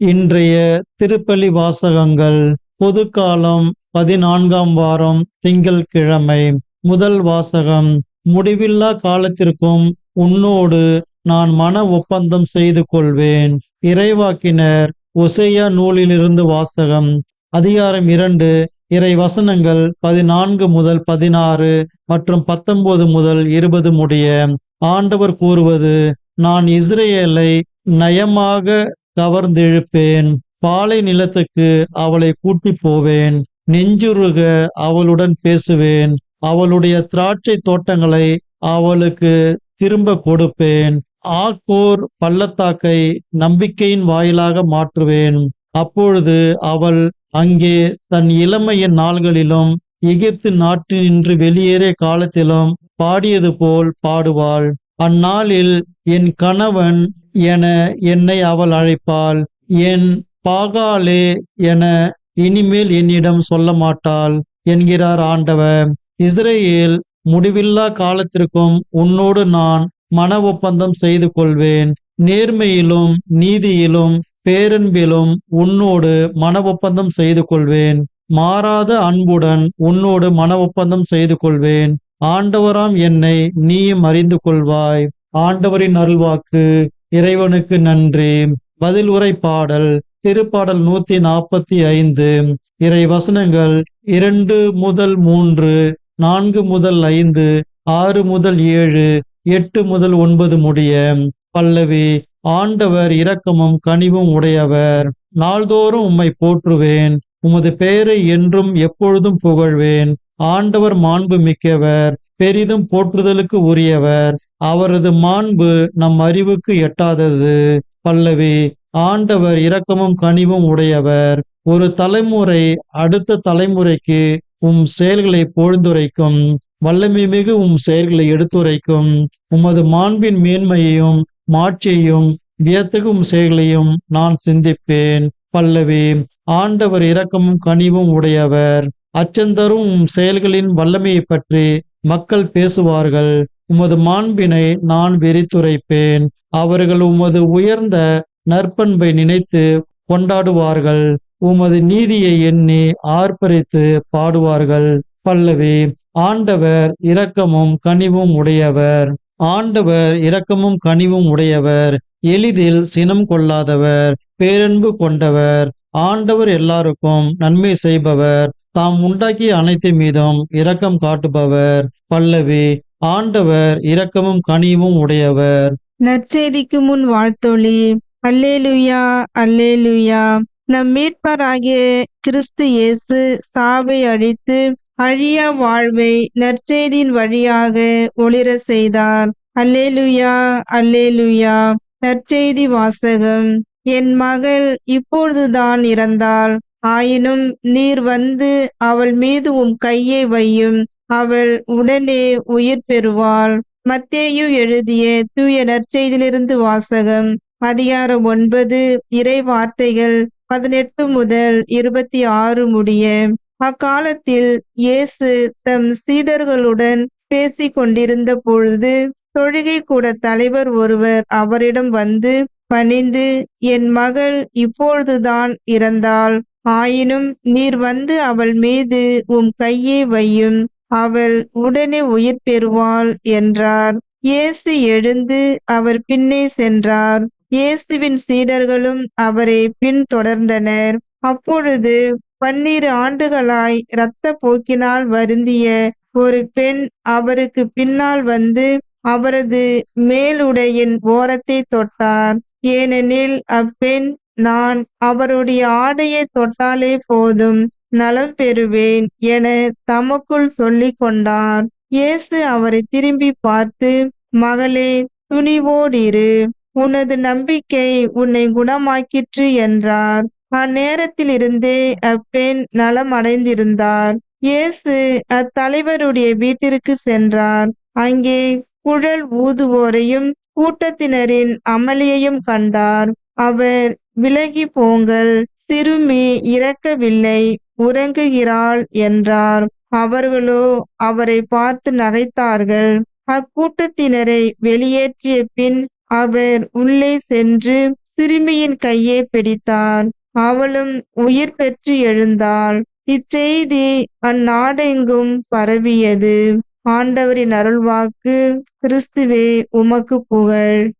இன்றைய திருப்பலி வாசகங்கள். பொதுக்காலம் 14ஆம் வாரம் திங்கள்கிழமை. முதல் வாசகம். முடிவில்லா காலத்திற்கும் உன்னோடு நான் மன ஒப்பந்தம் செய்து கொள்வேன். இறைவாக்கினர் ஓசேயா நூலிலிருந்து வாசகம். அதிகாரம் 2, இறை வசனங்கள் 14 முதல் 16 மற்றும் 19 முதல் 20 முடிய. ஆண்டவர் கூறுவது: நான் இஸ்ரேலை நயமாக கவர்ந்திழுப்பேன். பாலை நிலத்துக்கு அவளை கூட்டி போவேன். நெஞ்சுருக அவளுடன் பேசுவேன். அவளுடைய திராட்சை தோட்டங்களை அவளுக்கு திரும்ப கொடுப்பேன். ஆக்கோர் பள்ளத்தாக்கை நம்பிக்கையின் வாயிலாக மாற்றுவேன். அப்பொழுது அவள் அங்கே தன் இளமையின் நாள்களிலும் எகிப்து நாட்டினின்று வெளியேறிய காலத்திலும் பாடியது போல் பாடுவாள். அந்நாளில் என் கணவன் என என்னை அவள் அழைப்பாள். என் பாகாலே என இனிமேல் என்னிடம் சொல்ல மாட்டாள் என்கிறார் ஆண்டவர். இஸ்ரேல், முடிவில்லா காலத்திற்கும் உன்னோடு நான் மன ஒப்பந்தம் செய்து கொள்வேன். நேர்மையிலும் நீதியிலும் பேரன்பிலும் உன்னோடு மன ஒப்பந்தம் செய்து கொள்வேன். மாறாத அன்புடன் உன்னோடு மன ஒப்பந்தம் செய்து கொள்வேன். ஆண்டவராம் என்னை நீயும் அறிந்து கொள்வாய். ஆண்டவரின் அருள்வாக்கு. இறைவனுக்கு நன்றி. பதில் உரை பாடல். திருப்பாடல் 145. இறை வசனங்கள் 2 முதல் 3, 4 முதல் 5, 6 முதல் 7, 8 முதல் 9 முடிய. பல்லவி. ஆண்டவர் இரக்கமும் கனிவும் உடையவர். நாள்தோறும் உம்மை போற்றுவேன். உமது பெயரை என்றும் எப்பொழுதும் புகழ்வேன். ஆண்டவர் மாண்பு மிக்கவர், பெரிதும் போற்றுதலுக்கு உரியவர். அவரது மாண்பு நம் அறிவுக்கு எட்டாதது. பல்லவி. ஆண்டவர் இரக்கமும் கனிவும் உடையவர். ஒரு தலைமுறை அடுத்த தலைமுறைக்கு உம் செயல்களை பொழுதுரைக்கும். வல்லமை மிகு உம் செயல்களை எடுத்துரைக்கும். உமது மாண்பின் மேன்மையையும் மாட்சியையும் வியத்தகு உம் செயல்களையும் நான் சிந்திப்பேன். பல்லவி. ஆண்டவர் இரக்கமும் கனிவும் உடையவர். அச்சந்தரும் உம் செயல்களின் வல்லமையை பற்றி மக்கள் பேசுவார்கள். உமது மாண்பினை நான் வெறித்துரைப்பேன். அவர்கள் உமது உயர்ந்த நற்பண்பை நினைத்து கொண்டாடுவார்கள். உமது நீதியை எண்ணி ஆர்ப்பரித்து பாடுவார்கள். பல்லவி. ஆண்டவர் இரக்கமும் கனிவும் உடையவர். ஆண்டவர் இரக்கமும் கனிவும் உடையவர். எளிதில் சினம் கொள்ளாதவர், பேரன்பு கொண்டவர். ஆண்டவர் எல்லாருக்கும் நன்மை செய்பவர். தாம் உண்டாக்கிய அனைத்து மீதும் இரக்கம் காட்டுபவர். பல்லவி. ஆண்டவர் இரக்கமும் கனிவும் உடையவர். நற்செய்திக்கு முன் வாழ்த்தொளி. அல்லேலுயா, அல்லேலுயா. நம் மீட்பராகிய கிறிஸ்து இயேசு சாவை அழித்து அழியா வாழ்வை நற்செய்தியின் வழியாக ஒளிர செய்தார். அல்லேலுயா, அல்லேலுயா. நற்செய்தி வாசகம். என் மகள் இப்பொழுதுதான் இறந்தாள். ஆயினும் நீர் வந்து அவள் மீது உம் கையை வையும். அவள் உடனே உயிர் பெறுவாள். மத்தேயு எழுதிய தூய நற்செய்தியிலிருந்து வாசகம். அதிகாரம் 9, இறை வார்த்தைகள் 18 முதல் 26 முடிய. அக்காலத்தில் இயேசு தம் சீடர்களுடன் பேசிக் கொண்டிருந்த பொழுது தொழுகை கூட தலைவர் ஒருவர் அவரிடம் வந்து பணிந்து, என் மகள் இப்பொழுதுதான் இறந்தாள். ஆயினும் நீர் வந்து அவள் மீது உம் கையை வையும். அவள் உடனே உயிர் பெறுவாள் என்றார். இயேசு எழுந்து அவர் பின்னே சென்றார். இயேசுவின் சீடர்களும் அவரை பின்தொடர்ந்தனர். அப்பொழுது 12 ஆண்டுகளாய் இரத்த போக்கினால் வருந்திய ஒரு பெண் அவருக்கு பின்னால் வந்து அவரது மேலுடையின் ஓரத்தை தொட்டார். ஏனெனில் அப்பெண், நான் அவருடைய ஆடையை தொட்டாலே போதும், நலம் பெறுவேன் என தமக்குள் சொல்லிக் கொண்டார். இயேசு அவரை திரும்பி பார்த்து, மகளே, துணிவோடிரு, உனது நம்பிக்கை உன்னை குணமாக்கிற்று என்றார். அந்நேரத்தில் இருந்தே அப்பெண் நலம் அடைந்திருந்தார். இயேசு அத்தலைவருடைய வீட்டிற்கு சென்றார். அங்கே குழல் ஊதுவோரையும் கூட்டத்தினரின் அமளியையும் கண்டார். அவர், விலகி போங்கள், சிறுமி இறக்கவில்லை, உறங்குகிறாள் என்றார். அவர்களோ அவரை பார்த்து நகைத்தார்கள். அக்கூட்டத்தினரை வெளியேற்றிய பின் அவர் உள்ளே சென்று சிறுமியின் கையை பிடித்தார். அவளும் உயிர் பெற்று எழுந்தாள். இச்செய்தி அந்நாடெங்கும் பரவியது. ஆண்டவரின் அருள்வாக்கு. கிறிஸ்துவே உமக்கு புகழ்.